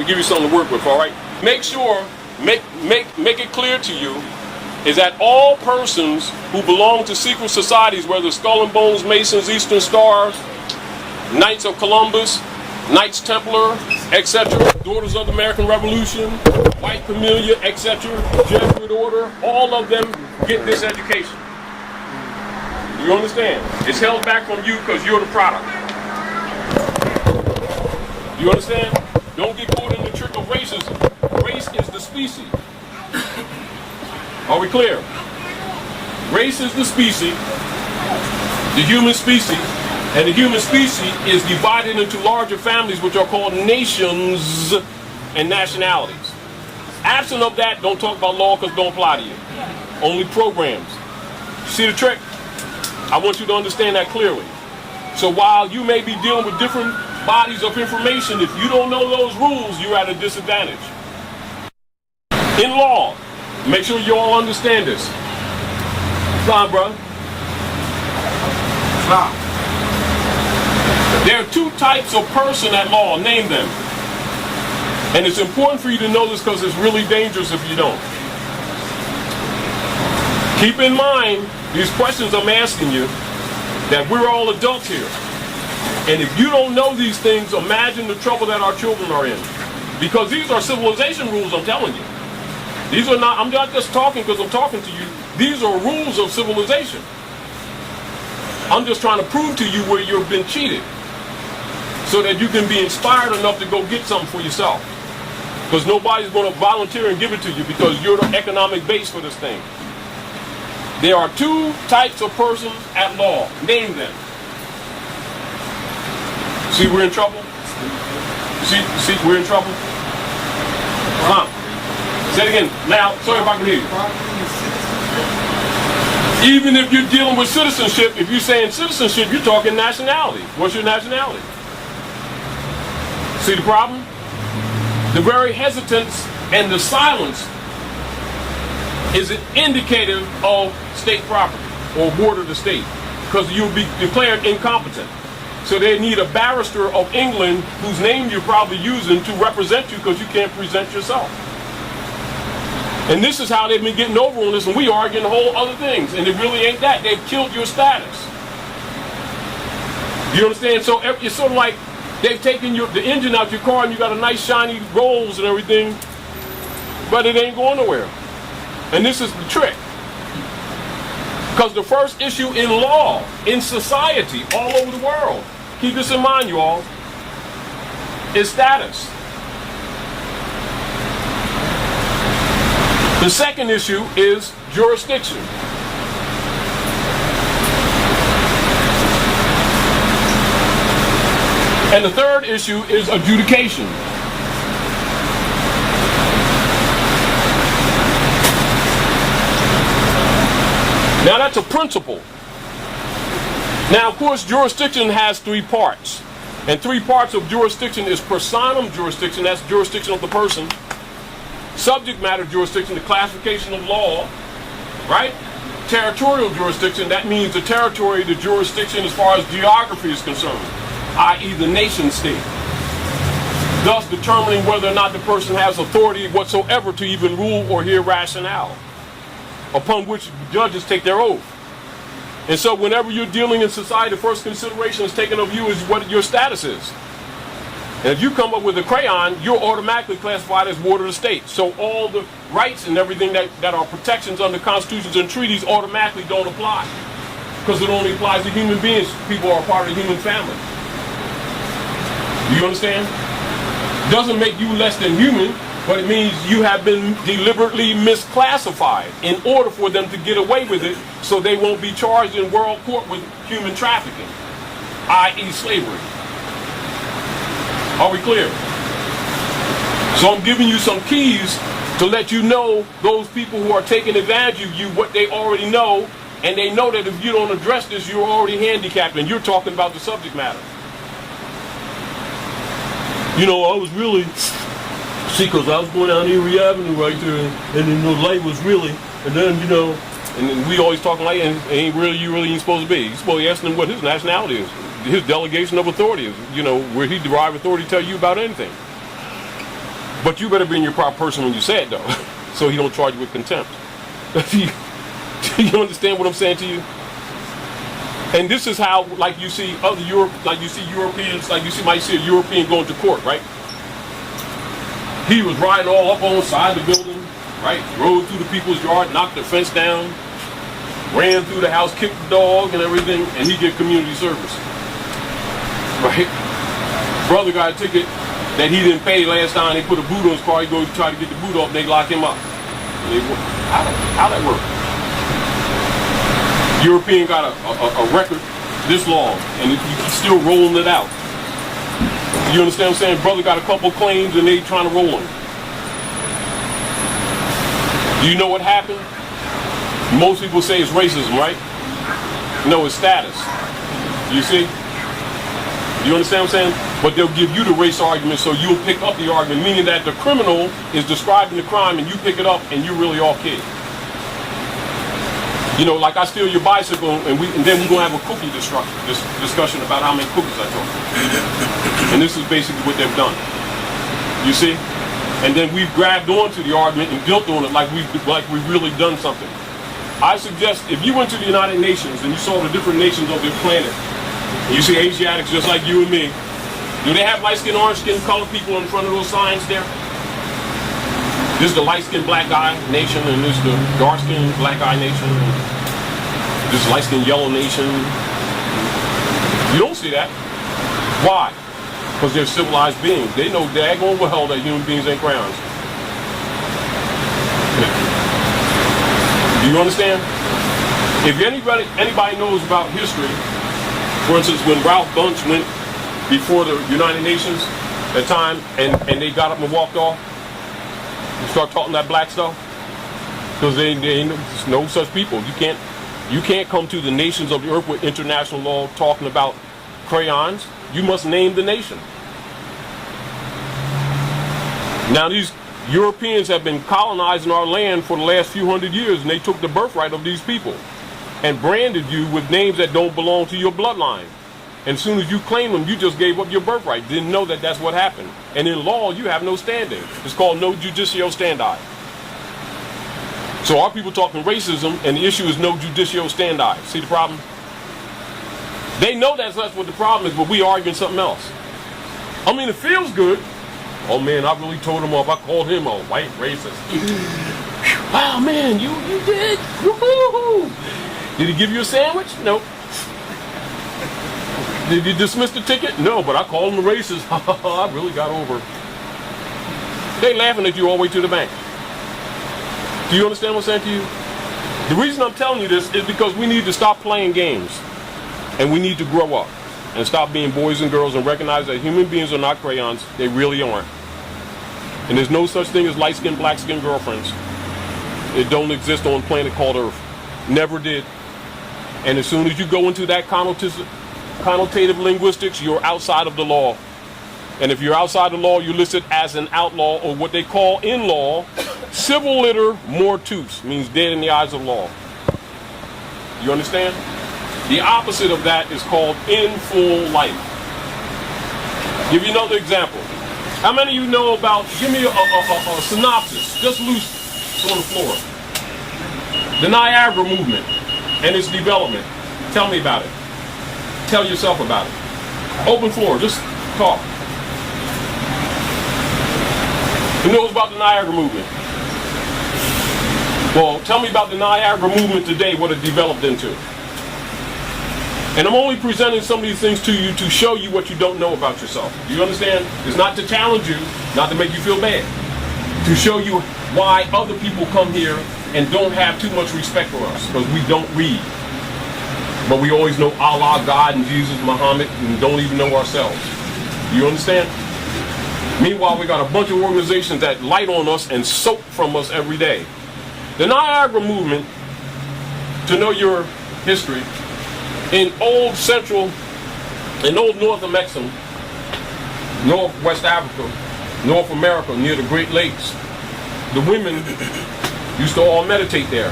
to give you something to work with, all right? Make it clear to you is that all persons who belong to secret societies, whether Skull and Bones, Masons, Eastern Stars, Knights of Columbus, Knights Templar, etc., Daughters of the American Revolution, White Camellia, etc., Jesuit Order, all of them get this education. You understand? It's held back from you because you're the product. You understand? Don't get caught in the trick of racism. Race is the species. Are we clear? Race is the species, the human species, and the human species is divided into larger families which are called nations and nationalities. Absent of that, don't talk about law because it don't apply to you. Only programs. See the trick? I want you to understand that clearly. So while you may be dealing with different bodies of information, if you don't know those rules, you're at a disadvantage. In law, make sure you all understand this. Come on, brother. Stop. There are two types of person at law. Name them. And it's important for you to know this because it's really dangerous if you don't. Keep in mind these questions I'm asking you, that we're all adults here. And if you don't know these things, imagine the trouble that our children are in. Because these are civilization rules, I'm telling you. These are not, I'm not just talking because I'm talking to you. These are rules of civilization. I'm just trying to prove to you where you've been cheated, so that you can be inspired enough to go get something for yourself. Because nobody's going to volunteer and give it to you because you're the economic base for this thing. There are two types of persons at law. Name them. See, we're in trouble? See, we're in trouble? Come on. Say it again. Now, sorry if I can hear you. Even if you're dealing with citizenship, if you're saying citizenship, you're talking nationality. What's your nationality? See the problem? The very hesitance and the silence is an indicator of state property or ward of the state, because you'll be declared incompetent. So they need a barrister of England whose name you're probably using to represent you because you can't present yourself. And this is how they've been getting over on this, and we arguing whole other things, and it really ain't that. They've killed your status. You understand? So it's sort of like they've taken the engine out your car and you got a nice shiny rolls and everything, but it ain't going nowhere. And this is the trick. Because the first issue in law, in society, all over the world, keep this in mind, you all, is status. The second issue is jurisdiction. And the third issue is adjudication. Now that's a principle. Now, of course, jurisdiction has three parts. And three parts of jurisdiction is personam jurisdiction, that's jurisdiction of the person. Subject matter jurisdiction, the classification of law, right? Territorial jurisdiction, that means the territory, the jurisdiction as far as geography is concerned, i.e. the nation state. Thus determining whether or not the person has authority whatsoever to even rule or hear rationale, upon which judges take their oath. And so whenever you're dealing in society, the first consideration is taken of you is what your status is. And if you come up with a crayon, you're automatically classified as ward of the state. So all the rights and everything that are protections under constitutions and treaties automatically don't apply. Because it only applies to human beings. People are part of the human family. Do you understand? Doesn't make you less than human, but it means you have been deliberately misclassified in order for them to get away with it, so they won't be charged in world court with human trafficking, i.e. slavery. Are we clear? So I'm giving you some keys to let you know those people who are taking advantage of you what they already know, and they know that if you don't address this, you're already handicapped, and you're talking about the subject matter. You know, I was really, see, because I was going down Erie Avenue right there, and then the light was really, and then, you know, and then we always talking like, and ain't really, you really ain't supposed to be. You're supposed to ask him what his nationality is, his delegation of authority is, you know, where he derived authority to tell you about anything. But you better be in your proper person when you say it, though, so he don't charge you with contempt. Do you understand what I'm saying to you? And this is how, like you see other Europeans, might see a European going to court, right? He was riding all up on the side of the building, right? Rode through the people's yard, knocked the fence down, ran through the house, kicked the dog and everything, and he get community service, right? Brother got a ticket that he didn't pay last time. They put a boot on his car. He go try to get the boot off, and they lock him up. How that work? European got a record this long, and he's still rolling it out. You understand what I'm saying? Brother got a couple claims, and they trying to roll him. Do you know what happened? Most people say it's racism, right? No, it's status. You see? You understand what I'm saying? But they'll give you the race argument, so you'll pick up the argument, meaning that the criminal is describing the crime, and you pick it up, and you're really off kid. You know, like I steal your bicycle, and then we're gonna have a cookie discussion about how many cookies I took. And this is basically what they've done. You see? And then we've grabbed onto the argument and built on it like we've really done something. I suggest if you went to the United Nations and you saw the different nations of their planet, and you see Asiatics just like you and me, do they have light-skinned, orange-skinned, colored people in front of those signs there? This is the light-skinned black guy nation, and this is the dark-skinned black guy nation, and this is light-skinned yellow nation. You don't see that. Why? Because they're civilized beings. They know daggone well that human beings ain't crayons. Do you understand? If anybody knows about history, for instance, when Ralph Bunche went before the United Nations at time, and they got up and walked off, and start talking that black stuff, because there's no such people. You can't come to the nations of the earth with international law talking about crayons. You must name the nation. Now these Europeans have been colonizing our land for the last few hundred years, and they took the birthright of these people and branded you with names that don't belong to your bloodline. And as soon as you claim them, you just gave up your birthright. Didn't know that that's what happened. And in law, you have no standing. It's called no judicio standi. So our people talking racism, and the issue is no judicio standi. See the problem? They know that's what the problem is, but we arguing something else. I mean, it feels good. Oh man, I really told him off. I called him a white racist. Wow, man, you did. Woo-hoo-hoo. Did he give you a sandwich? No. Did you dismiss the ticket? No, but I called him a racist. I really got over. They laughing at you all the way to the bank. Do you understand what I'm saying to you? The reason I'm telling you this is because we need to stop playing games. And we need to grow up and stop being boys and girls and recognize that human beings are not crayons. They really aren't. And there's no such thing as light-skinned, black-skinned girlfriends. It don't exist on a planet called Earth. Never did. And as soon as you go into that connotative linguistics, you're outside of the law. And if you're outside the law, you're listed as an outlaw, or what they call in law, civil liter mortuus, means dead in the eyes of law. You understand? The opposite of that is called in full life. Give you another example. How many of you know about, give me a synopsis, just loose on the floor. The Niagara movement and its development. Tell me about it. Tell yourself about it. Open floor, just talk. Who knows about the Niagara movement? Well, tell me about the Niagara movement today, what it developed into. And I'm only presenting some of these things to you to show you what you don't know about yourself. Do you understand? It's not to challenge you, not to make you feel bad. To show you why other people come here and don't have too much respect for us, because we don't read. But we always know Allah, God, and Jesus, Muhammad, and don't even know ourselves. Do you understand? Meanwhile, we got a bunch of organizations that light on us and soak from us every day. The Niagara movement, to know your history, in old North America, Northwest Africa, North America, near the Great Lakes, the women used to all meditate there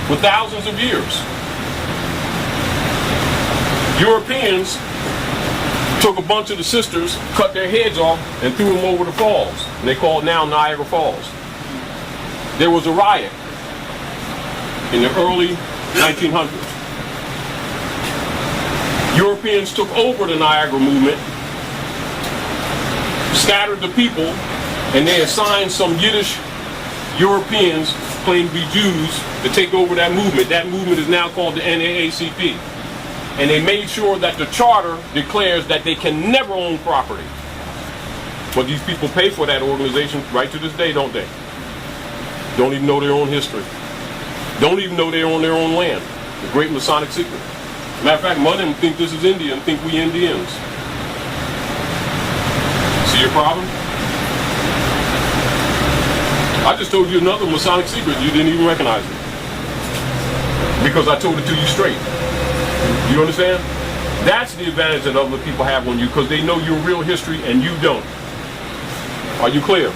for thousands of years. Europeans took a bunch of the sisters, cut their heads off, and threw them over the falls. And they call it now Niagara Falls. There was a riot in the early 1900s. Europeans took over the Niagara movement, scattered the people, and they assigned some Yiddish Europeans claimed to be Jews to take over that movement. That movement is now called the NAACP. And they made sure that the charter declares that they can never own property. But these people pay for that organization right to this day, don't they? Don't even know their own history. Don't even know they're on their own land. The great Masonic secret. Matter of fact, most of them think this is India and think we Indians. See your problem? I just told you another Masonic secret. You didn't even recognize it. Because I told it to you straight. You understand? That's the advantage that other people have on you, because they know your real history and you don't. Are you clear?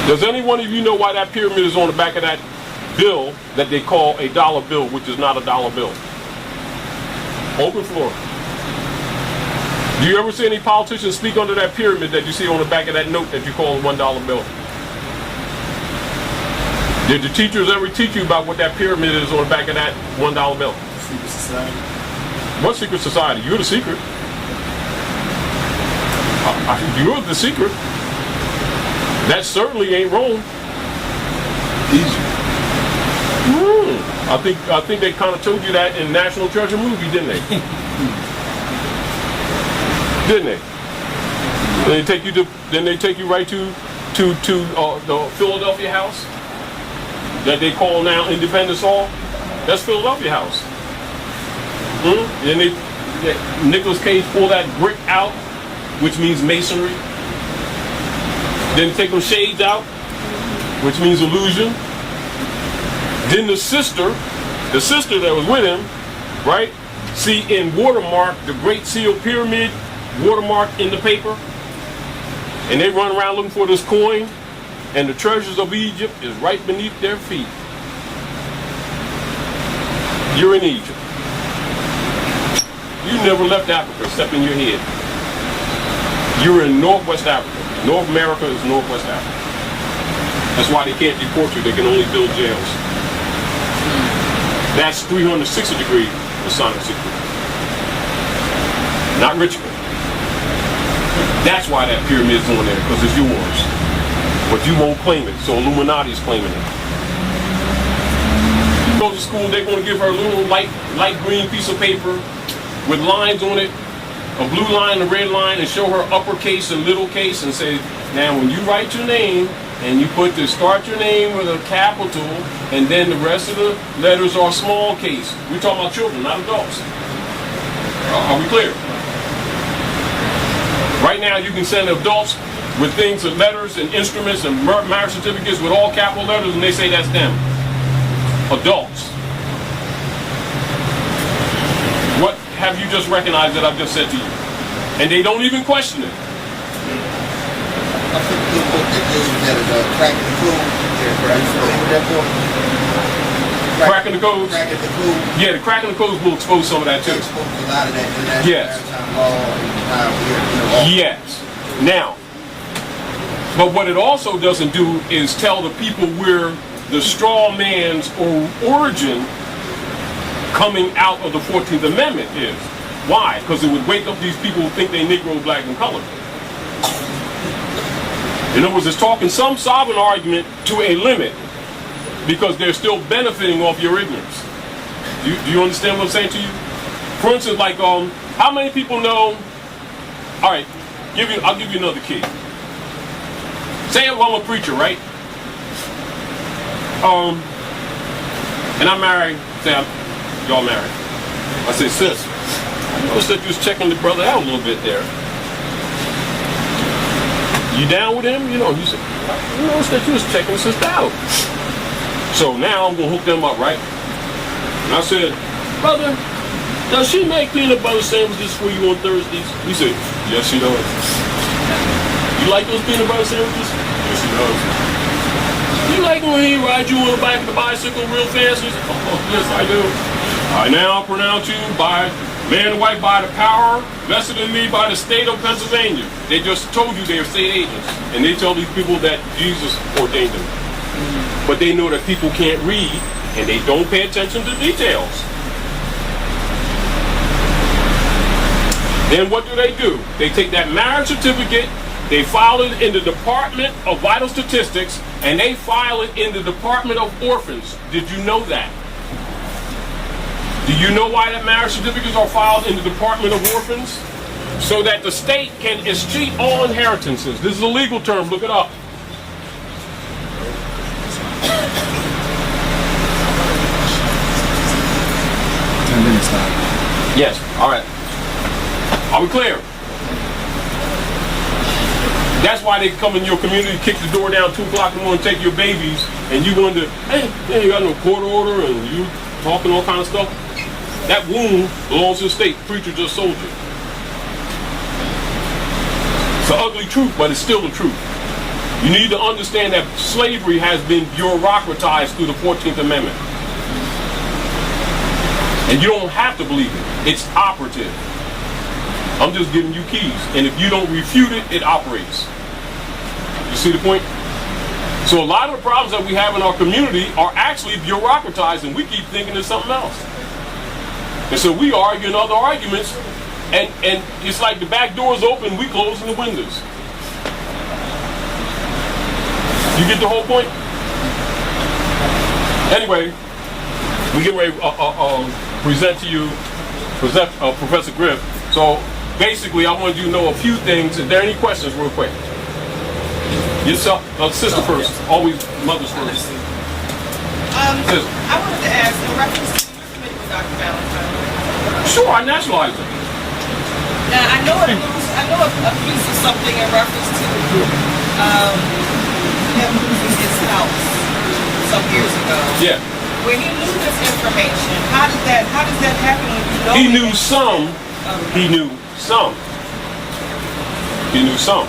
Does any one of you know why that pyramid is on the back of that bill that they call a dollar bill, which is not a dollar bill? Open floor. Do you ever see any politicians speak under that pyramid that you see on the back of that note that you call a $1 bill? Did the teachers ever teach you about what that pyramid is on the back of that $1 bill? Secret society. What secret society? You're the secret. You're the secret. That certainly ain't Rome. Egypt. I think they kind of told you that in National Treasure movie, didn't they? Didn't they? Then they take you right to the Philadelphia House that they call now Independence Hall. That's Philadelphia House. Then Nicolas Cage pull that brick out, which means masonry. Then take those shades out, which means illusion. Then the sister that was with him, right? See in watermark the Great Seal Pyramid, watermark in the paper. And they run around looking for this coin, and the treasures of Egypt is right beneath their feet. You're in Egypt. You never left Africa except in your head. You're in Northwest Africa. North America is Northwest Africa. That's why they can't deport you. They can only build jails. That's 360-degree Masonic secret. Not Richmond. That's why that pyramid's on there, because it's yours. But you won't claim it, so Illuminati's claiming it. She goes to school, they're going to give her a little light green piece of paper with lines on it, a blue line, a red line, and show her uppercase and little case and say, now when you write your name, and you start your name with a capital, and then the rest of the letters are small case. We're talking about children, not adults. Are we clear? Right now you can send adults with things and letters and instruments and marriage certificates with all capital letters, and they say that's them. Adults. What have you just recognized that I've just said to you? And they don't even question it. I think the book that deals with that is Cracking the Code. Cracking the Codes? Cracking the Code. Yeah, the Cracking the Codes will expose some of that too. Expose a lot of that international maritime law and Yes. Now, but what it also doesn't do is tell the people where the straw man's origin coming out of the 14th Amendment is. Why? Because it would wake up these people who think they Negro, black, and colored. In other words, it's talking some sovereign argument to a limit because they're still benefiting off your ignorance. Do you understand what I'm saying to you? For instance, like, how many people know? All right, I'll give you another key. Say I'm a preacher, right? And I'm married. Say y'all married. I say, sis, I noticed that you was checking the brother out a little bit there. You down with him? You know, he said, I noticed that you was checking the sister out. So now I'm gonna hook them up, right? And I said, brother, does she make peanut butter sandwiches for you on Thursdays? He said, yes, she does. You like those peanut butter sandwiches? Yes, she does. You like when he rides you on the back of the bicycle real fast? He said, oh, yes, I do. I now pronounce you by Man and wife by the power vested in me by the state of Pennsylvania. They just told you they're state agents. And they tell these people that Jesus ordained them. But they know that people can't read and they don't pay attention to details. Then what do? They take that marriage certificate, they file it in the Department of Vital Statistics, and they file it in the Department of Orphans. Did you know that? Do you know why that marriage certificates are filed in the Department of Orphans? So that the state can escheat all inheritances. This is a legal term, look it up. Yes, all right. Are we clear? That's why they come in your community, kick the door down 2 o'clock in the morning, take your babies, and you wonder, hey, you got no court order, and you talking all kind of stuff. That womb belongs to the state. Preacher just sold you. It's an ugly truth, but it's still the truth. You need to understand that slavery has been bureaucratized through the 14th Amendment. And you don't have to believe it. It's operative. I'm just giving you keys. And if you don't refute it, it operates. You see the point? So a lot of the problems that we have in our community are actually bureaucratized, and we keep thinking it's something else. And so we arguing other arguments, and it's like the back door is open, we closing the windows. You get the whole point? Anyway, we get ready to present to you Professor Griff. So basically, I want you to know a few things. Is there any questions real quick? Yourself, sister first. Always mothers first. I wanted to ask, in reference to your committee with Dr. Valentine. Sure, I nationalized it. Now, I know a piece of something in reference to him losing his house some years ago. Yeah. Where he knew this information. How does that happen when you know? He knew some. He knew some. He knew some.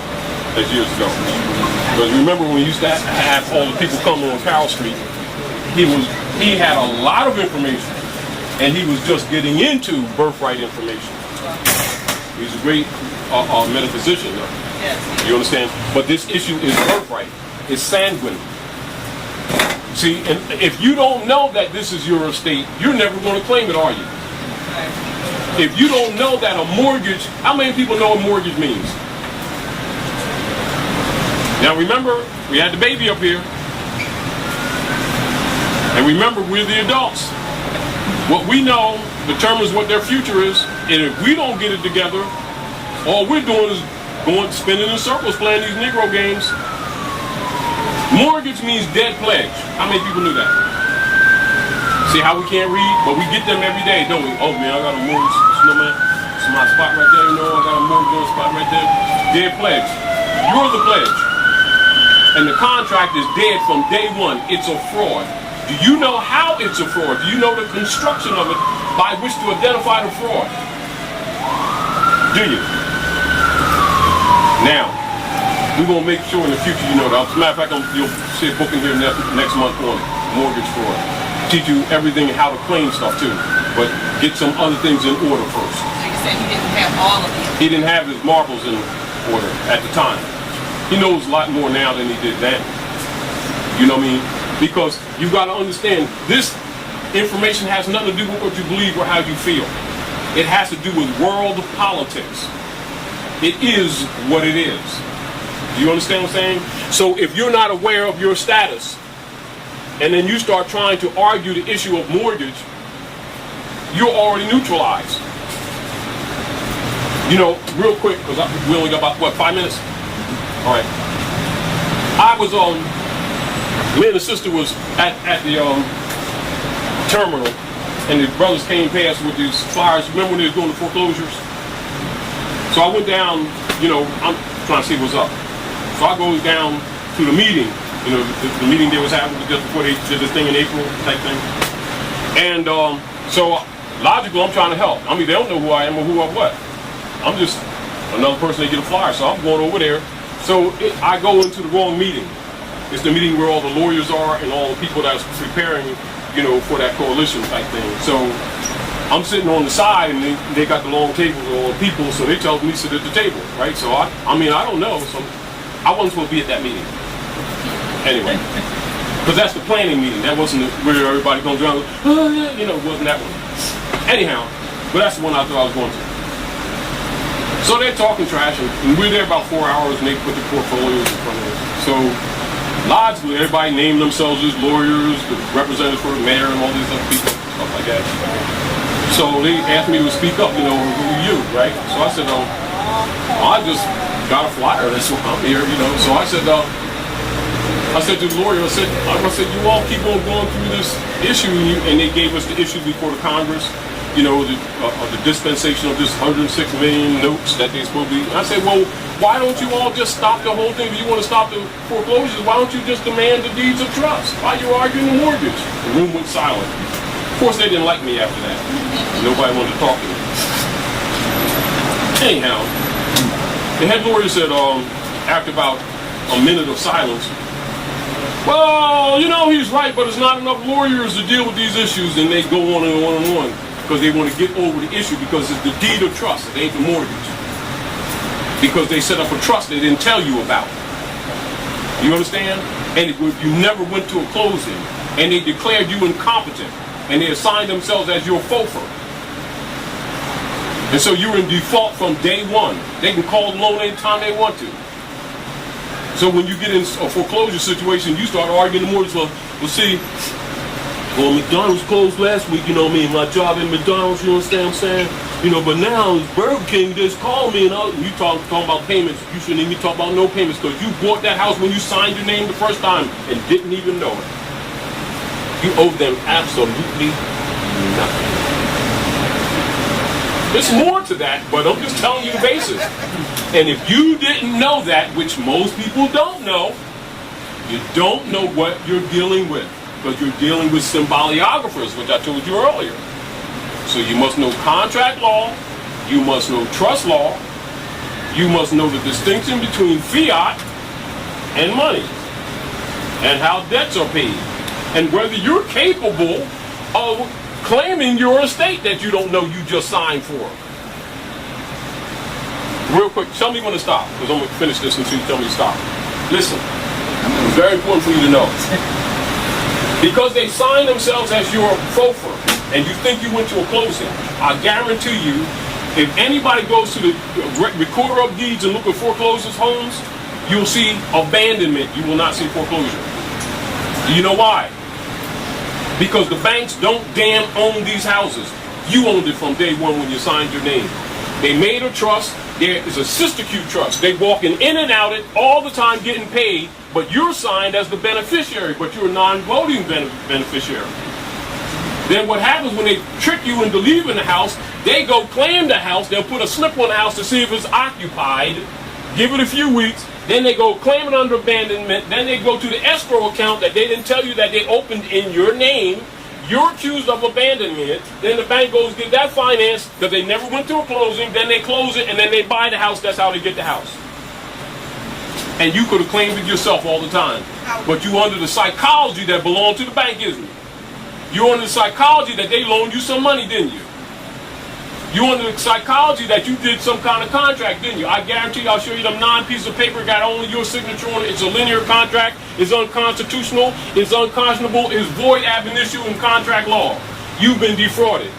That's years ago. Because remember when we used to have all the people coming on Carroll Street, he had a lot of information, and he was just getting into birthright information. He's a great metaphysician, though. Yes. You understand? But this issue is birthright. It's sanguine. See, and if you don't know that this is your estate, you're never going to claim it, are you? If you don't know that a mortgage, how many people know what mortgage means? Now remember, we had the baby up here. And remember, we're the adults. What we know determines what their future is. And if we don't get it together, all we're doing is spinning in circles playing these Negro games. Mortgage means dead pledge. How many people knew that? See how we can't read, but we get them every day, don't we? Oh man, I got a mortgage, you know, man. It's my spot right there, you know, I got a mortgage on the spot right there. Dead pledge. You're the pledge. And the contract is dead from day one. It's a fraud. Do you know how it's a fraud? Do you know the construction of it by which to identify the fraud? Do you? Now, we're going to make sure in the future you know that. As a matter of fact, you'll see a book in here next month on mortgage fraud. Teach you everything and how to claim stuff too. But get some other things in order first. So you said he didn't have all of it. He didn't have his marbles in order at the time. He knows a lot more now than he did then. You know what I mean? Because you got to understand, this information has nothing to do with what you believe or how you feel. It has to do with world politics. It is what it is. Do you understand what I'm saying? So if you're not aware of your status, and then you start trying to argue the issue of mortgage, you're already neutralized. You know, real quick, because we only got about, what, 5 minutes? All right. I was me and the sister was at the terminal, and the brothers came past with these flyers. Remember when they were doing the foreclosures? So I went down, you know, I'm trying to see what's up. So I go down to the meeting, you know, the meeting they was having just before they did this thing in April type thing. And so logical, I'm trying to help. I mean, they don't know who I am or who I'm what. I'm just another person that get a flyer, so I'm going over there. So I go into the wrong meeting. It's the meeting where all the lawyers are and all the people that's preparing, you know, for that coalition type thing. So I'm sitting on the side, and they got the long tables or people, so they tell me to sit at the table, right? So I don't know. So I wasn't supposed to be at that meeting. Anyway, because that's the planning meeting. That wasn't where everybody comes around, it wasn't that one. Anyhow, but that's the one I thought I was going to. So they're talking trash, and we're there about 4 hours, and they put the portfolios in front of us. So logically, everybody named themselves as lawyers, the representatives for the mayor, and all these other people, stuff like that. So they asked me to speak up, who are you, right? So I said, I just got a flyer, that's why I'm here, So I said to the lawyer, I said, you all keep on going through this issue, and they gave us the issue before the Congress, the dispensation of this 106 million notes that they're supposed to be. And I said, well, why don't you all just stop the whole thing? If you want to stop the foreclosures, why don't you just demand the deeds of trust? Why are you arguing the mortgage? The room went silent. Of course, they didn't like me after that. Nobody wanted to talk to me. Anyhow, the head lawyer said, after about a minute of silence, well, he's right, but there's not enough lawyers to deal with these issues, and they go on and on and on because they want to get over the issue because it's the deed of trust, it ain't the mortgage. Because they set up a trust they didn't tell you about. You understand? And if you never went to a closing, and they declared you incompetent, and they assigned themselves as your FOFR. And so you're in default from day one. They can call the loan anytime they want to. So when you get in a foreclosure situation, you start arguing the mortgage. Well, see, McDonald's closed last week, my job in McDonald's, you understand what I'm saying? But now Burger King just called me, and you talking about payments. You shouldn't even talk about no payments because you bought that house when you signed your name the first time and didn't even know it. You owe them absolutely nothing. There's more to that, but I'm just telling you the basis. And if you didn't know that, which most people don't know, you don't know what you're dealing with. Because you're dealing with symboliographers, which I told you earlier. So you must know contract law, you must know trust law, you must know the distinction between fiat and money, and how debts are paid. And whether you're capable of claiming your estate that you don't know you just signed for. Real quick, tell me when to stop, because I'm going to finish this until you tell me to stop. Listen, it's very important for you to know. Because they signed themselves as your FOFR, and you think you went to a closing, I guarantee you, if anybody goes to the recorder of deeds and look at foreclosures homes, you'll see abandonment. You will not see foreclosure. Do you know why? Because the banks don't damn own these houses. You owned it from day one when you signed your name. They made a trust. There is a sister-Q trust. They walking in and out it all the time getting paid, but you're signed as the beneficiary, but you're a non-voting beneficiary. Then what happens when they trick you into leaving the house, they go claim the house, they'll put a slip on the house to see if it's occupied, give it a few weeks, then they go claim it under abandonment, then they go to the escrow account that they didn't tell you that they opened in your name, you're accused of abandoning it, then the bank goes get that finance because they never went through a closing, then they close it, and then they buy the house, that's how they get the house. And you could have claimed it yourself all the time, but you under the psychology that belonged to the bank, isn't it? You're under the psychology that they loaned you some money, didn't you? You're under the psychology that you did some kind of contract, didn't you? I guarantee you, I'll show you them 9 pieces of paper, got only your signature on it. It's a linear contract, it's unconstitutional, it's unconscionable, it's void ab initio in contract law. You've been defrauded.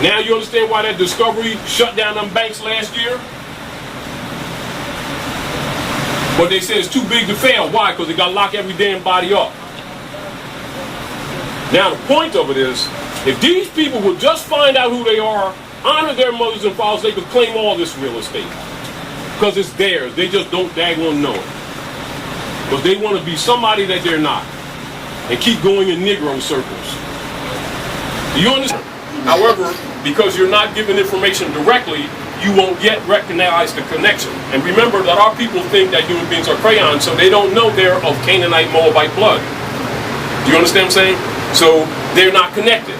Now you understand why that Discovery shut down them banks last year? But they say it's too big to fail. Why? Because they got to lock every damn body up. Now the point of it is, if these people would just find out who they are, honor their mothers and fathers, they could claim all this real estate. Because it's theirs. They just don't daggone know it. Because they want to be somebody that they're not. And keep going in Negro circles. Do you understand? However, because you're not giving information directly, you won't yet recognize the connection. And remember that our people think that human beings are crayons, so they don't know they're of Canaanite, Moabite blood. Do you understand what I'm saying? So they're not connected.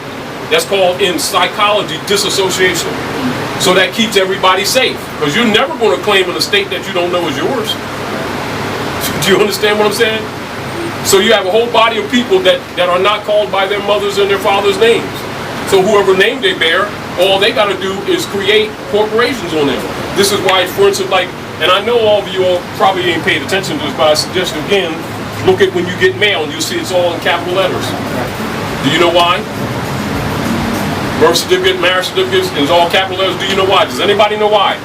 That's called in psychology disassociation. So that keeps everybody safe. Because you're never going to claim an estate that you don't know is yours. Do you understand what I'm saying? So you have a whole body of people that are not called by their mothers and their fathers' names. So whoever name they bear, all they got to do is create corporations on them. This is why, for instance, like, and I know all of you all probably ain't paid attention to this, but I suggest again, look at when you get mail and you'll see it's all in capital letters. Do you know why? Birth certificate, marriage certificates, and it's all capital letters. Do you know why? Does anybody know why?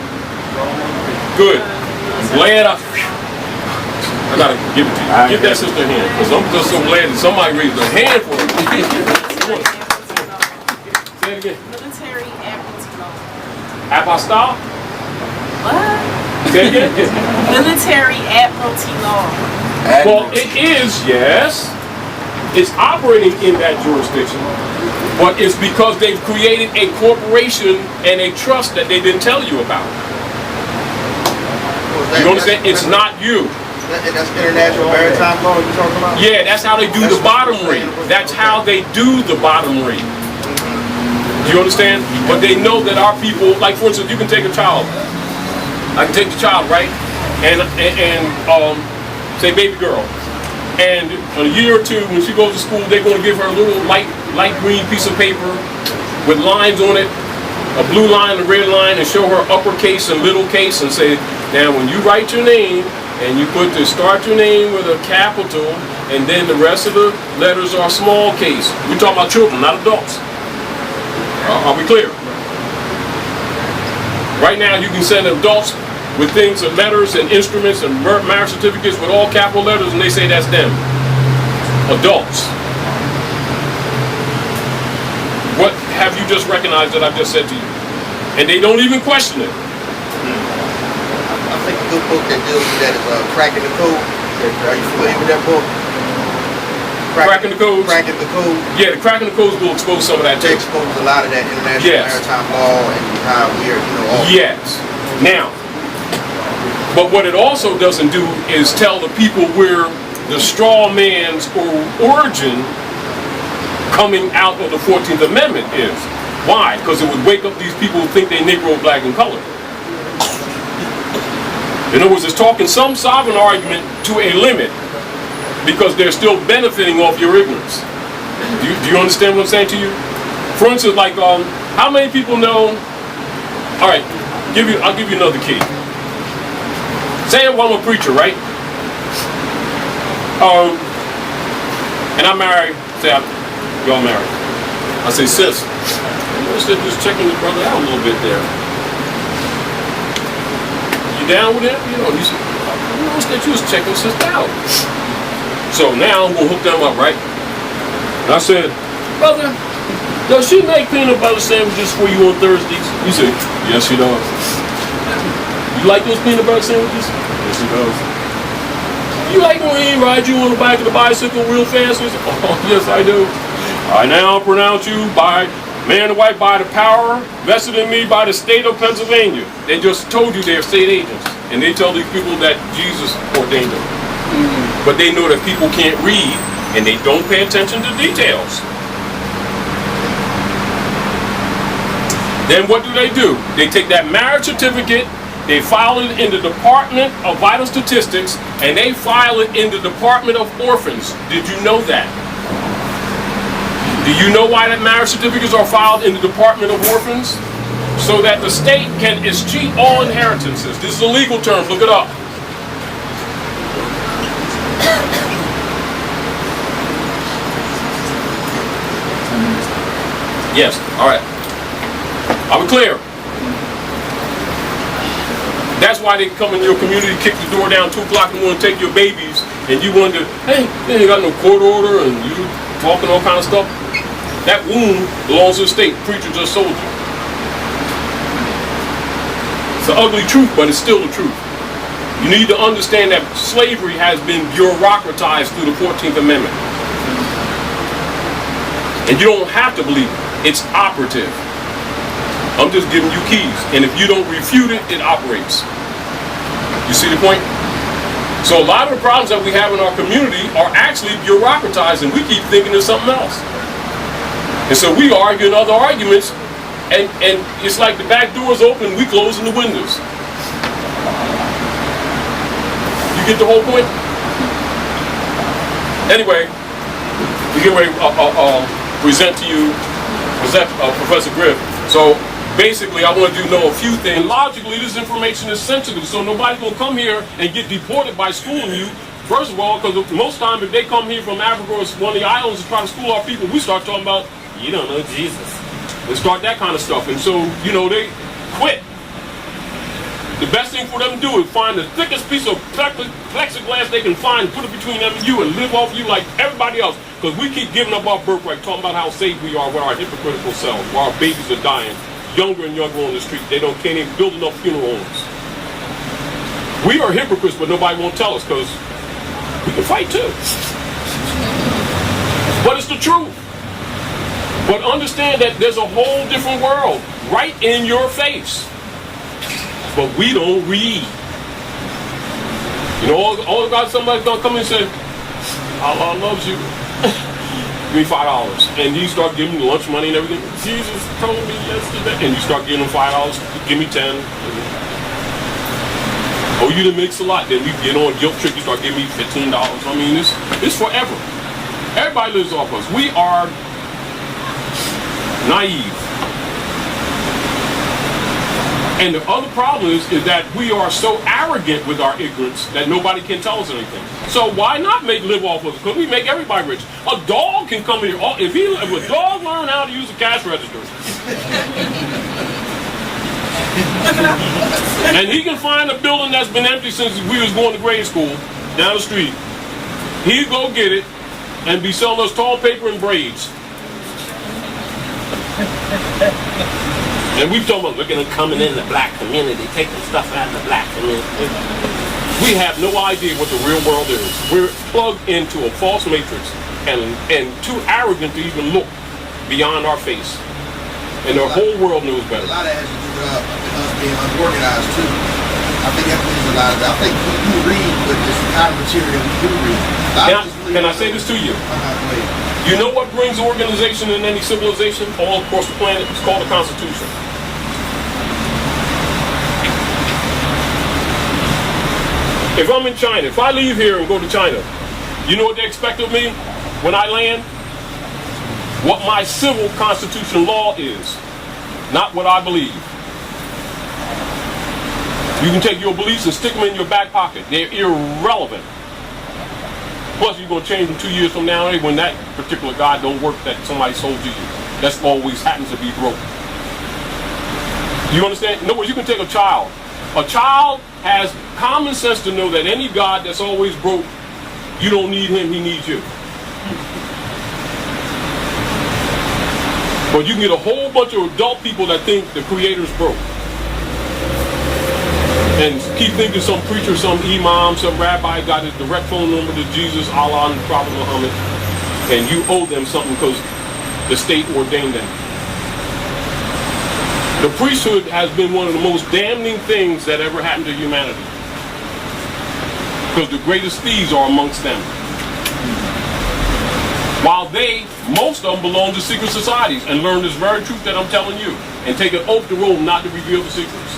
Good. I'm glad I gotta give it to you. Give that sister a hand, because I'm just so glad that somebody raised their hand for it. Come on. Say it again. Military admiralty law. Apostol? What? Say it again. Military admiralty law. Well, it is, yes. It's operating in that jurisdiction. But it's because they've created a corporation and a trust that they didn't tell you about. You understand? It's not you. That's international maritime law you're talking about? Yeah, that's how they do the bottom rate. That's how they do the bottom rate. Do you understand? But they know that our people, like for instance, you can take a child. I can take the child, right? And say baby girl. And a year or two, when she goes to school, they're going to give her a little light green piece of paper with lines on it, a blue line, a red line, and show her uppercase and middle case, and say, now when you write your name, and you start your name with a capital, and then the rest of the letters are small case. We're talking about children, not adults. Are we clear? Right now, you can send adults with things and letters and instruments and marriage certificates with all capital letters, and they say that's them. Adults. What have you just recognized that I've just said to you? And they don't even question it. I think a good book that deals with that is Cracking the Code. Are you familiar with that book? Cracking the Codes? Cracking the Code. Yeah, the Cracking the Codes will expose some of that too. It exposes a lot of that international maritime law and how we're, all yes. Now, but what it also doesn't do is tell the people where the straw man's origin coming out of the 14th Amendment is. Why? Because it would wake up these people who think they Negro, black, and colored. In other words, it's talking some sovereign argument to a limit because they're still benefiting off your ignorance. Do you understand what I'm saying to you? For instance, like, how many people know? All right, I'll give you another key. Say I'm a preacher, right? And I'm married. Say y'all married. I say, sis, I noticed that just checking your brother out a little bit there. You down with it? You know, I noticed that you was checking sister out. So now I'm gonna hook them up, right? And I said, brother, does she make peanut butter sandwiches for you on Thursdays? He said, yes, she does. You like those peanut butter sandwiches? Yes, she does. You like when he rides you on the back of the bicycle real fast? He said, oh, yes, I do. I now pronounce you by man and wife by the power vested in me by the state of Pennsylvania. They just told you they're state agents. And they tell these people that Jesus ordained them. But they know that people can't read and they don't pay attention to details. Then what do? They take that marriage certificate, they file it in the Department of Vital Statistics, and they file it in the Department of Orphans. Did you know that? Do you know why that marriage certificates are filed in the Department of Orphans? So that the state can escheat all inheritances. This is a legal term, look it up. Yes, all right. Are we clear? That's why they come in your community, kick the door down 2 o'clock and want to take your babies, and you wonder, hey, you ain't got no court order, and you talking all kind of stuff. That womb belongs to the state. Preacher just sold you. It's an ugly truth, but it's still the truth. You need to understand that slavery has been bureaucratized through the 14th Amendment. And you don't have to believe it. It's operative. I'm just giving you keys. And if you don't refute it, it operates. You see the point? So a lot of the problems that we have in our community are actually bureaucratized, and we keep thinking it's something else. And so we argue other arguments, and it's like the back door's open, we closing the windows. You get the whole point? Anyway, we get ready to present to you Was that Professor Griff? So basically, I want you to know a few things. Logically, this information is sensitive, so nobody's going to come here and get deported by schooling you. First of all, because most times if they come here from Africa or one of the islands and try to school our people, we start talking about, you don't know Jesus. They start that kind of stuff. And so, they quit. The best thing for them to do is find the thickest piece of plexiglass they can find, put it between them and you, and live off you like everybody else. Because we keep giving up our birthright, talking about how saved we are with our hypocritical selves, while our babies are dying, younger and younger on the street. They can't even build enough funeral homes. We are hypocrites, but nobody won't tell us because we can fight too. But it's the truth. But understand that there's a whole different world right in your face. But we don't read. All God, somebody's gonna come and say, Allah loves you. Give me $5. And you start giving them lunch money and everything. Jesus told me yesterday. And you start giving them $5. Give me 10. Oh, you didn't mix a lot. Then we get on a guilt trip. You start giving me $15. I mean, it's forever. Everybody lives off us. We are naive. And the other problem is that we are so arrogant with our ignorance that nobody can tell us anything. So why not live off of it? Because we make everybody rich. A dog can come here. If a dog learn how to use a cash register, and he can find a building that's been empty since we was going to grade school down the street, he'd go get it and be selling us toilet paper and braids. And we've talked about, look at them coming in the black community, taking stuff out of the black community. We have no idea what the real world is. We're plugged into a false matrix and too arrogant to even look beyond our face. And the whole world knows better. A lot of that has to do with us being unorganized too. I think that plays a lot of that. I think you read, but it's the kind of material we do read. Can I say this to you? You know what brings organization in any civilization all across the planet? It's called a constitution. If I'm in China, if I leave here and go to China, you know what they expect of me when I land? What my civil constitutional law is, not what I believe. You can take your beliefs and stick them in your back pocket. They're irrelevant. Plus, you're going to change them 2 years from now when that particular God don't work that somebody sold to you. That's always happens to be broke. You understand? In other words, you can take a child. A child has common sense to know that any God that's always broke, you don't need him, he needs you. But you can get a whole bunch of adult people that think the creator's broke. And keep thinking some preacher, some imam, some rabbi got his direct phone number to Jesus, Allah, and Prophet Muhammad, and you owe them something because the state ordained them. The priesthood has been one of the most damning things that ever happened to humanity. Because the greatest thieves are amongst them. While most of them belong to secret societies and learn this very truth that I'm telling you and take an oath to Rome not to reveal the secrets.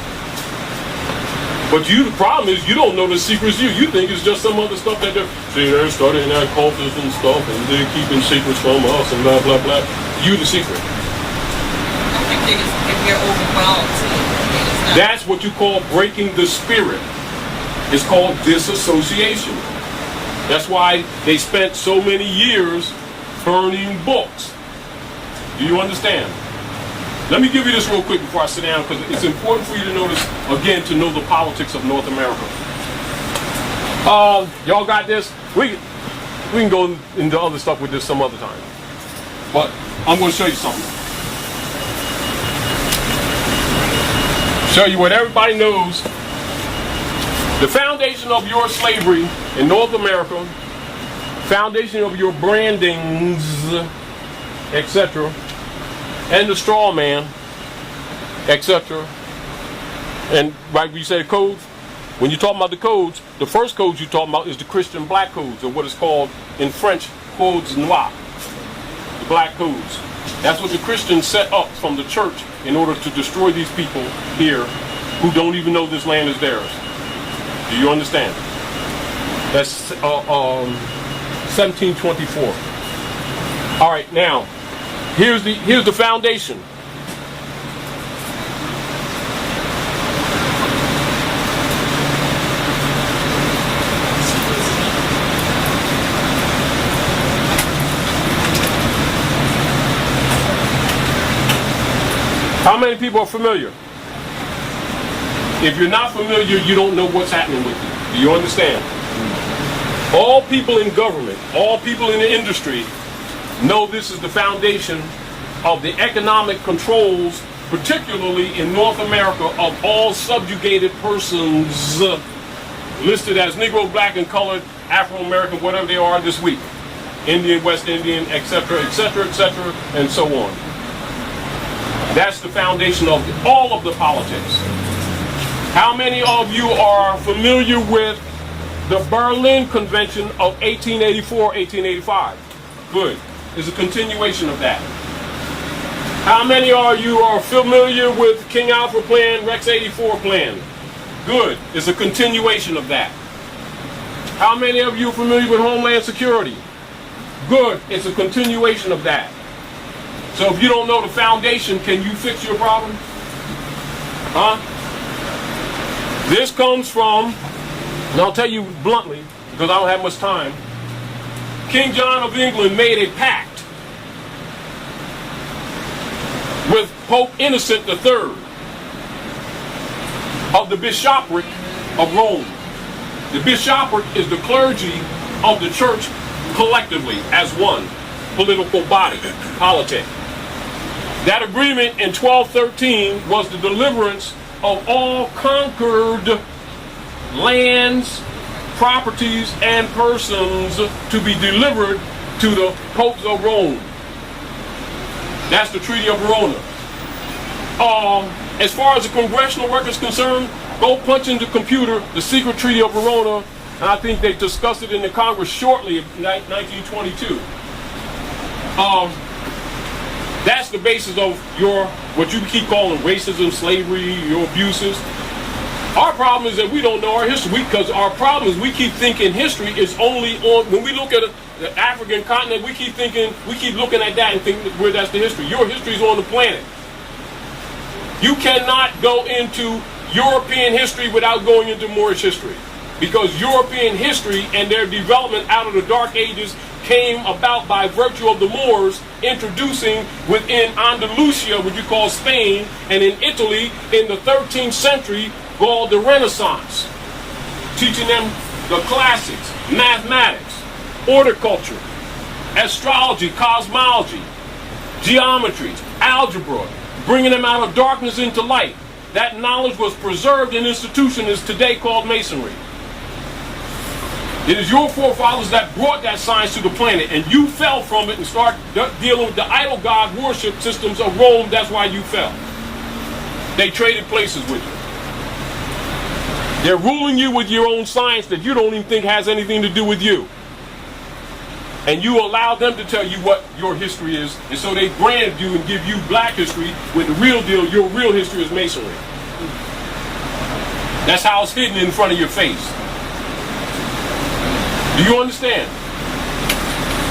But the problem is you don't know the secrets you think it's just some other stuff that they're studying that cultists and stuff and they're keeping secrets from us and blah, blah, blah. You the secret. I think if you're overwhelmed, that's what you call breaking the spirit. It's called disassociation. That's why they spent so many years burning books. Do you understand? Let me give you this real quick before I sit down because it's important for you to notice, again, to know the politics of North America. Y'all got this? We can go into other stuff with this some other time. But I'm going to show you something. Show you what everybody knows. The foundation of your slavery in North America, foundation of your brandings, etc., and the straw man, etc. And right when you say codes, when you're talking about the codes, the first codes you're talking about is the Christian black codes, or what is called in French, codes noirs, the black codes. That's what the Christians set up from the church in order to destroy these people here who don't even know this land is theirs. Do you understand? That's 1724. All right, now, Here's the foundation. How many people are familiar? If you're not familiar, you don't know what's happening with you. Do you understand? All people in government, all people in the industry know this is the foundation of the economic controls, particularly in North America, of all subjugated persons listed as Negro, Black, and Colored, Afro-American, whatever they are this week. Indian, West Indian, etc., etc., etc., and so on. That's the foundation of all of the politics. How many of you are familiar with the Berlin Convention of 1884-1885? Good. It's a continuation of that. How many of you are familiar with King Alfred Plan, Rex 84 Plan? Good. It's a continuation of that. How many of you are familiar with Homeland Security? Good. It's a continuation of that. So if you don't know the foundation, can you fix your problem? Huh? This comes from, and I'll tell you bluntly, because I don't have much time, King John of England made a pact with Pope Innocent III of the bishopric of Rome. The bishopric is the clergy of the church collectively as one political body, politic. That agreement in 1213 was the deliverance of all conquered lands, properties, and persons to be delivered to the popes of Rome. That's the Treaty of Verona. As far as the congressional record is concerned, go punch in the computer the secret Treaty of Verona, and I think they discussed it in the Congress shortly in 1922. That's the basis of your, what you keep calling racism, slavery, your abuses. Our problem is that we don't know our history, because our problem is we keep thinking history is only on, when we look at the African continent, we keep looking at that and thinking where that's the history. Your history is on the planet. You cannot go into European history without going into Moorish history, because European history and their development out of the Dark Ages came about by virtue of the Moors introducing within Andalusia, what you call Spain, and in Italy in the 13th century called the Renaissance, teaching them the classics, mathematics, horticulture, astrology, cosmology, geometry, algebra, bringing them out of darkness into light. That knowledge was preserved in an institution is today called Masonry. It is your forefathers that brought that science to the planet, and you fell from it and started dealing with the idol god worship systems of Rome. That's why you fell. They traded places with you. They're ruling you with your own science that you don't even think has anything to do with you. And you allow them to tell you what your history is, and so they brand you and give you black history when the real deal, your real history is Masonry. That's how it's hidden in front of your face. Do you understand?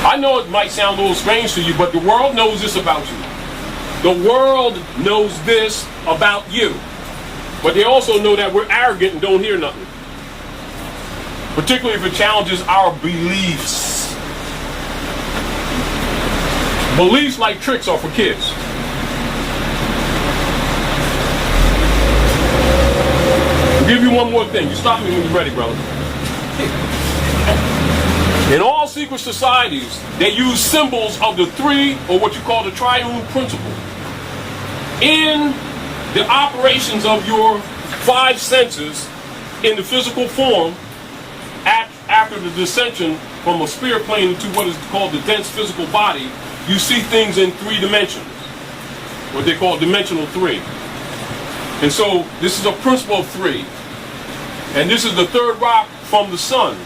I know it might sound a little strange to you, but the world knows this about you. The world knows this about you. But they also know that we're arrogant and don't hear nothing. Particularly if it challenges our beliefs. Beliefs, like tricks, are for kids. I'll give you one more thing. You stop me when you're ready, brother. In all secret societies, they use symbols of the three, or what you call the triune principle, in the operations of your five senses in the physical form after the descension from a spirit plane into what is called the dense physical body. You see things in three dimensions, what they call dimensional three. And so this is a principle of three. And this is the third rock from the sun.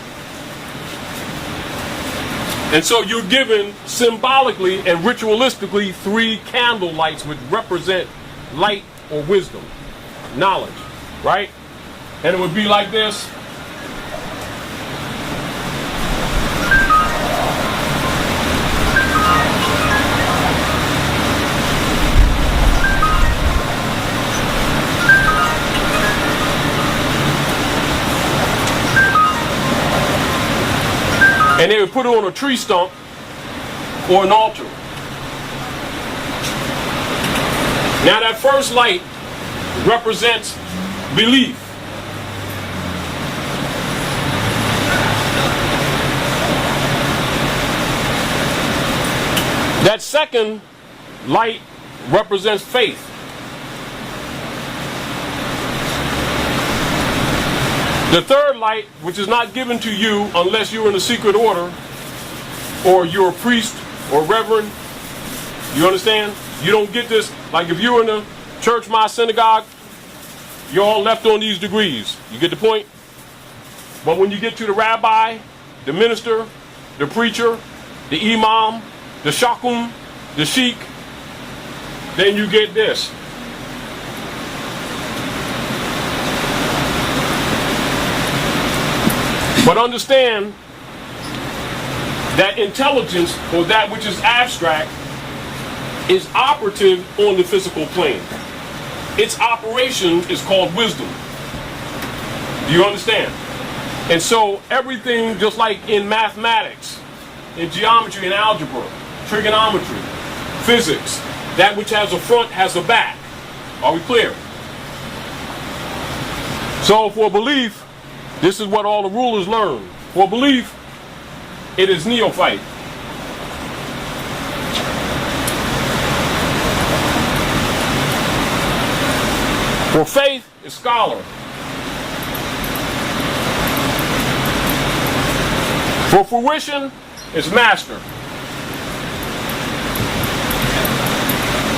And so you're given symbolically and ritualistically three candle lights which represent light or wisdom, knowledge, right? And it would be like this. And they would put it on a tree stump or an altar. Now that first light represents belief. That second light represents faith. The third light, which is not given to you unless you're in a secret order or you're a priest or reverend, you understand? You don't get this, like if you're in a church, my synagogue, you're all left on these degrees. You get the point? But when you get to the rabbi, the minister, the preacher, the imam, the shakum, the sheikh, then you get this. But understand that intelligence, or that which is abstract, is operative on the physical plane. Its operation is called wisdom. Do you understand? And so everything, just like in mathematics, in geometry and algebra, trigonometry, physics, that which has a front has a back. Are we clear? So for belief, this is what all the rulers learn. For belief, it is neophyte. For faith is scholar. For fruition is master.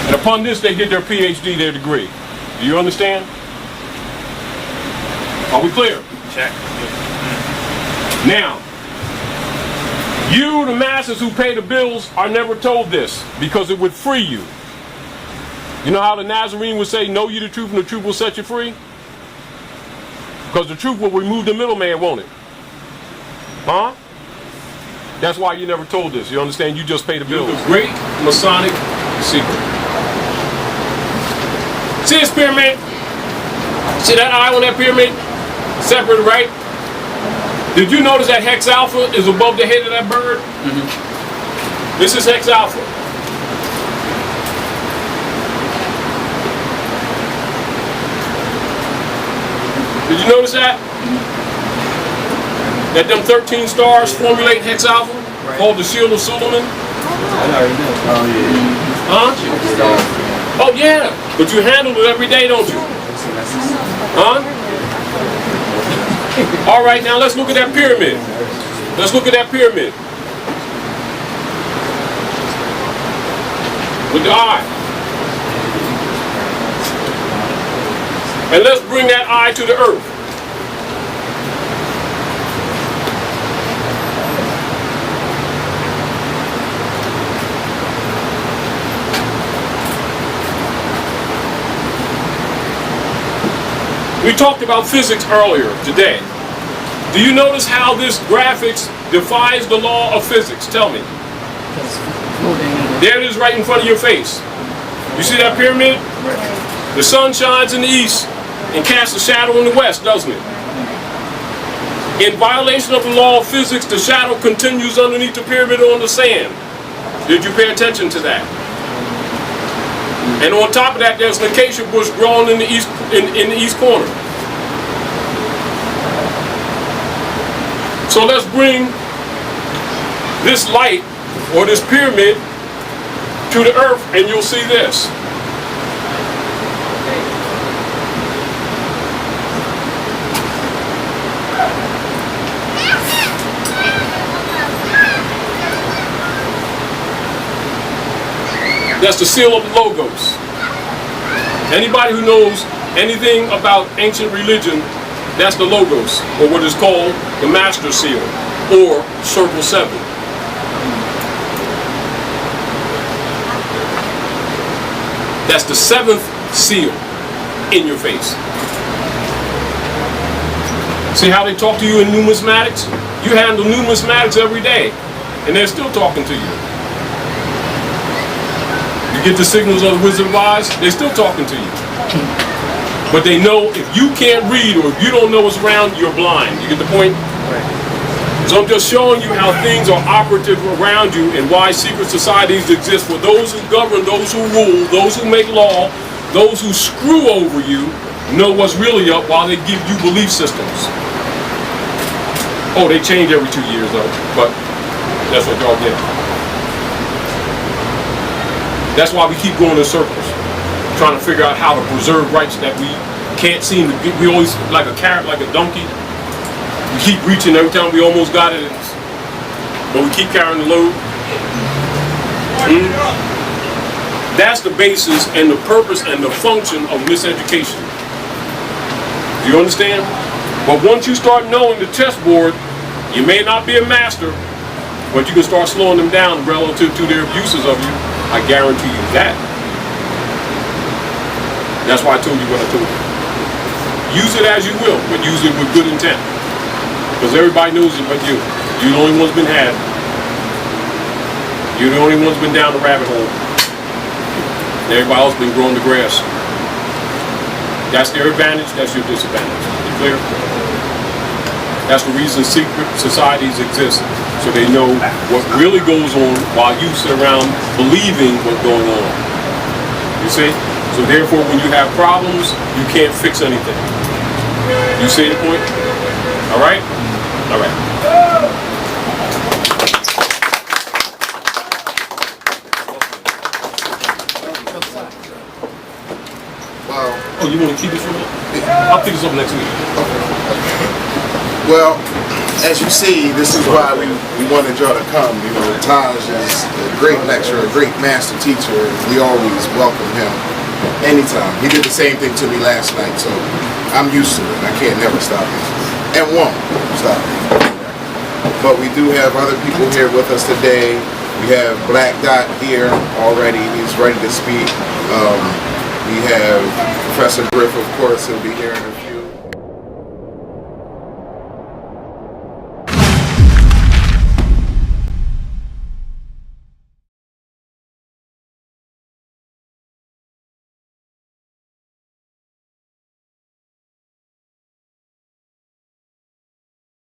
And upon this they get their PhD, their degree. Do you understand? Are we clear? Check. Now, you, the masses who pay the bills, are never told this because it would free you. You know how the Nazarene would say, know ye the truth and the truth will set you free? Because the truth will remove the middleman, won't it? Huh? That's why you never told this. You understand? You just pay the bills. The great Masonic secret. See this pyramid? See that eye on that pyramid? Separate, right? Did you notice that Hex Alpha is above the head of that bird? Mm-hmm. This is Hex Alpha. Did you notice that? That them 13 stars formulate Hex Alpha, called the Shield of Suleiman? Oh, yeah. Huh? Oh, yeah. But you handle it every day, don't you? Huh? All right, now let's look at that pyramid. Let's look at that pyramid. With the eye. And let's bring that eye to the earth. We talked about physics earlier today. Do you notice how this graphics defies the law of physics? Tell me. There it is right in front of your face. You see that pyramid? The sun shines in the east and casts a shadow in the west, doesn't it? In violation of the law of physics, the shadow continues underneath the pyramid on the sand. Did you pay attention to that? And on top of that, there's an acacia bush growing in the east corner. So let's bring this light, or this pyramid, to the earth, and you'll see this. That's the seal of the Logos. Anybody who knows anything about ancient religion, that's the Logos, or what is called the Master Seal, or Circle 7. That's the 7th seal in your face. See how they talk to you in numismatics? You handle numismatics every day, and they're still talking to you. You get the signals of the Wizard of Oz, they're still talking to you. But they know if you can't read or if you don't know what's around, you're blind. You get the point? So I'm just showing you how things are operative around you and why secret societies exist for those who govern, those who rule, those who make law, those who screw over you, know what's really up while they give you belief systems. Oh, they change every 2 years though, but that's what y'all get. That's why we keep going in circles, trying to figure out how to preserve rights that we can't seem to get. We always, like a carrot, like a donkey, we keep reaching every time we almost got it, but we keep carrying the load. That's the basis and the purpose and the function of miseducation. Do you understand? But once you start knowing the chessboard, you may not be a master, but you can start slowing them down relative to their abuses of you. I guarantee you that. That's why I told you what I told you. Use it as you will, but use it with good intent. Because everybody knows it but you. You're the only one's been had. You're the only one's been down the rabbit hole. Everybody else been growing the grass. That's their advantage, that's your disadvantage. You clear? That's the reason secret societies exist, so they know what really goes on while you sit around believing what's going on. You see? So therefore, when you have problems, you can't fix anything. You see the point? All right? All right. Well, oh, you want to keep this for me? I'll pick this up next week. Okay. Well, as you see, this is why we wanted y'all to come. You know, Taj is a great lecturer, a great master teacher. We always welcome him anytime. He did the same thing to me last night, so I'm used to it. I can't never stop him. And won't stop him. But we do have other people here with us today. We have Black Dot here already. He's ready to speak. We have Professor Griff, of course, he'll be here in a few.